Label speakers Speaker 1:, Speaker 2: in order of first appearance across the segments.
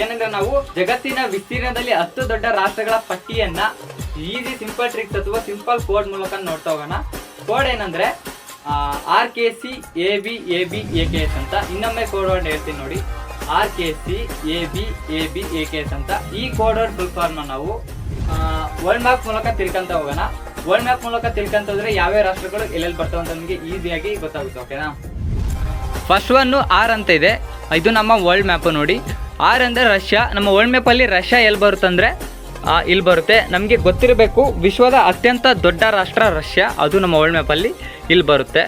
Speaker 1: ಏನಂದ್ರೆ ನಾವು ಜಗತ್ತಿನ ವಿಸ್ತೀರ್ಣದಲ್ಲಿ 10 ದೊಡ್ಡ ರಾಷ್ಟ್ರಗಳ ಪಟ್ಟಿಯನ್ನ ಈಸಿ ಸಿಂಪಲ್ ಟ್ರಿಕ್ಸ್ ಅಥವಾ ಸಿಂಪಲ್ ಕೋಡ್ ಮೂಲಕ ನೋಡ್ತಾ ಹೋಗೋಣ. ಕೋಡ್ ಏನಂದ್ರೆ RKC AB ABAKS ಅಂತ. ಇನ್ನೊಮ್ಮೆ ಕೋಡ್ ವರ್ಡ್ ಹೇಳ್ತೀನಿ ನೋಡಿ, RKC AB ABAKS ಅಂತ. ಈ ಕೋಡ್ ವರ್ಡ್ ಫುಲ್ ಫಾರ್ಮ್ ನಾವು ವರ್ಲ್ಡ್ ಮ್ಯಾಪ್ ಮೂಲಕ ತಿಳ್ಕೊಂತ ಹೋಗೋಣ. ವರ್ಲ್ಡ್ ಮ್ಯಾಪ್ ಮೂಲಕ ತಿಳ್ಕೊಂತ ಹೋದ್ರೆ ಯಾವ್ಯಾವ ರಾಷ್ಟ್ರಗಳು ಎಲ್ಲೆಲ್ಲಿ ಬರ್ತಾವ ಅಂತ ನಮಗೆ ಈಸಿಯಾಗಿ ಗೊತ್ತಾಗುತ್ತೆ. ಓಕೆನಾ? ಫಸ್ಟ್ ಒನ್ ಆರ್ ಅಂತ ಇದೆ, ಇದು ನಮ್ಮ ವರ್ಲ್ಡ್ ಮ್ಯಾಪ್ ನೋಡಿ. ಆರ್ ಅಂದರೆ ರಷ್ಯಾ. ನಮ್ಮ ವರ್ಲ್ಡ್ ಮ್ಯಾಪಲ್ಲಿ ರಷ್ಯಾ ಎಲ್ಲಿ ಬರುತ್ತಂದರೆ ಇಲ್ಲಿ ಬರುತ್ತೆ. ನಮಗೆ ಗೊತ್ತಿರಬೇಕು, ವಿಶ್ವದ ಅತ್ಯಂತ ದೊಡ್ಡ ರಾಷ್ಟ್ರ ರಷ್ಯಾ, ಅದು ನಮ್ಮ ವರ್ಲ್ಡ್ ಮ್ಯಾಪಲ್ಲಿ ಇಲ್ಲಿ ಬರುತ್ತೆ.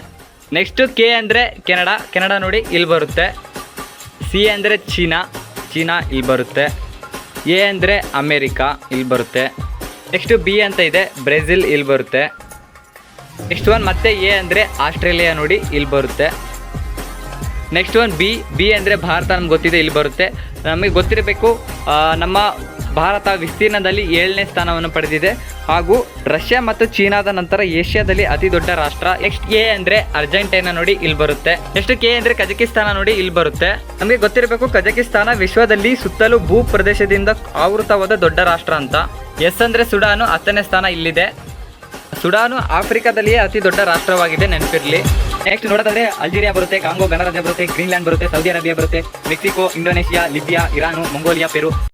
Speaker 1: ನೆಕ್ಸ್ಟು ಕೆ ಅಂದರೆ ಕೆನಡಾ. ಕೆನಡಾ ನೋಡಿ ಇಲ್ಲಿ ಬರುತ್ತೆ. ಸಿ ಅಂದರೆ ಚೀನಾ ಇಲ್ಲಿ ಬರುತ್ತೆ. ಎ ಅಂದರೆ ಅಮೇರಿಕಾ ಇಲ್ಲಿ ಬರುತ್ತೆ. ನೆಕ್ಸ್ಟು ಬಿ ಅಂತ ಇದೆ, ಬ್ರೆಜಿಲ್ ಇಲ್ಲಿ ಬರುತ್ತೆ. ನೆಕ್ಸ್ಟ್ ಒನ್ ಮತ್ತೆ ಎ ಅಂದರೆ ಆಸ್ಟ್ರೇಲಿಯಾ ನೋಡಿ ಇಲ್ಲಿ ಬರುತ್ತೆ. ನೆಕ್ಸ್ಟ್ ಒನ್ ಬಿ ಅಂದರೆ ಭಾರತ, ನಮ್ಗೆ ಗೊತ್ತಿದೆ ಇಲ್ಲಿ ಬರುತ್ತೆ. ನಮಗೆ ಗೊತ್ತಿರಬೇಕು, ನಮ್ಮ ಭಾರತ ವಿಸ್ತೀರ್ಣದಲ್ಲಿ 7ನೇ ಸ್ಥಾನವನ್ನು ಪಡೆದಿದೆ ಹಾಗೂ ರಷ್ಯಾ ಮತ್ತು ಚೀನಾದ ನಂತರ ಏಷ್ಯಾದಲ್ಲಿ ಅತಿ ದೊಡ್ಡ ರಾಷ್ಟ್ರ. ನೆಕ್ಸ್ಟ್ ಎ ಅಂದರೆ ಅರ್ಜೆಂಟೈನಾ ನೋಡಿ ಇಲ್ಲಿ ಬರುತ್ತೆ. ನೆಕ್ಸ್ಟ್ ಕೆ ಅಂದರೆ ಕಜಕಿಸ್ತಾನ ನೋಡಿ ಇಲ್ಲಿ ಬರುತ್ತೆ. ನಮಗೆ ಗೊತ್ತಿರಬೇಕು, ಕಜಕಿಸ್ತಾನ ವಿಶ್ವದಲ್ಲಿ ಸುತ್ತಲೂ ಭೂ ಪ್ರದೇಶದಿಂದ ಆವೃತವಾದ ದೊಡ್ಡ ರಾಷ್ಟ್ರ ಅಂತ. ಎಸ್ ಅಂದರೆ ಸುಡಾನು, 10ನೇ ಸ್ಥಾನ ಇಲ್ಲಿದೆ. ಸುಡಾನು ಆಫ್ರಿಕಾದಲ್ಲಿಯೇ ಅತಿ ದೊಡ್ಡ ರಾಷ್ಟ್ರವಾಗಿದೆ, ನೆನಪಿರಲಿ. ನೆಕ್ಸ್ಟ್ ನೋಡೋದಾದ್ರೆ ಅಲ್ಜೀರಿಯಾ ಬರುತ್ತೆ, ಕಾಂಗೋ ಗಣರಾಜ್ಯ ಬರುತ್ತೆ, ಗ್ರೀನ್ಲ್ಯಾಂಡ್ ಬರುತ್ತೆ, ಸೌದಿ ಅರೇಬಿಯಾ ಬರುತ್ತೆ, Mexico, Indonesia, Libya, Iran, Mongolia, ಪೆರು.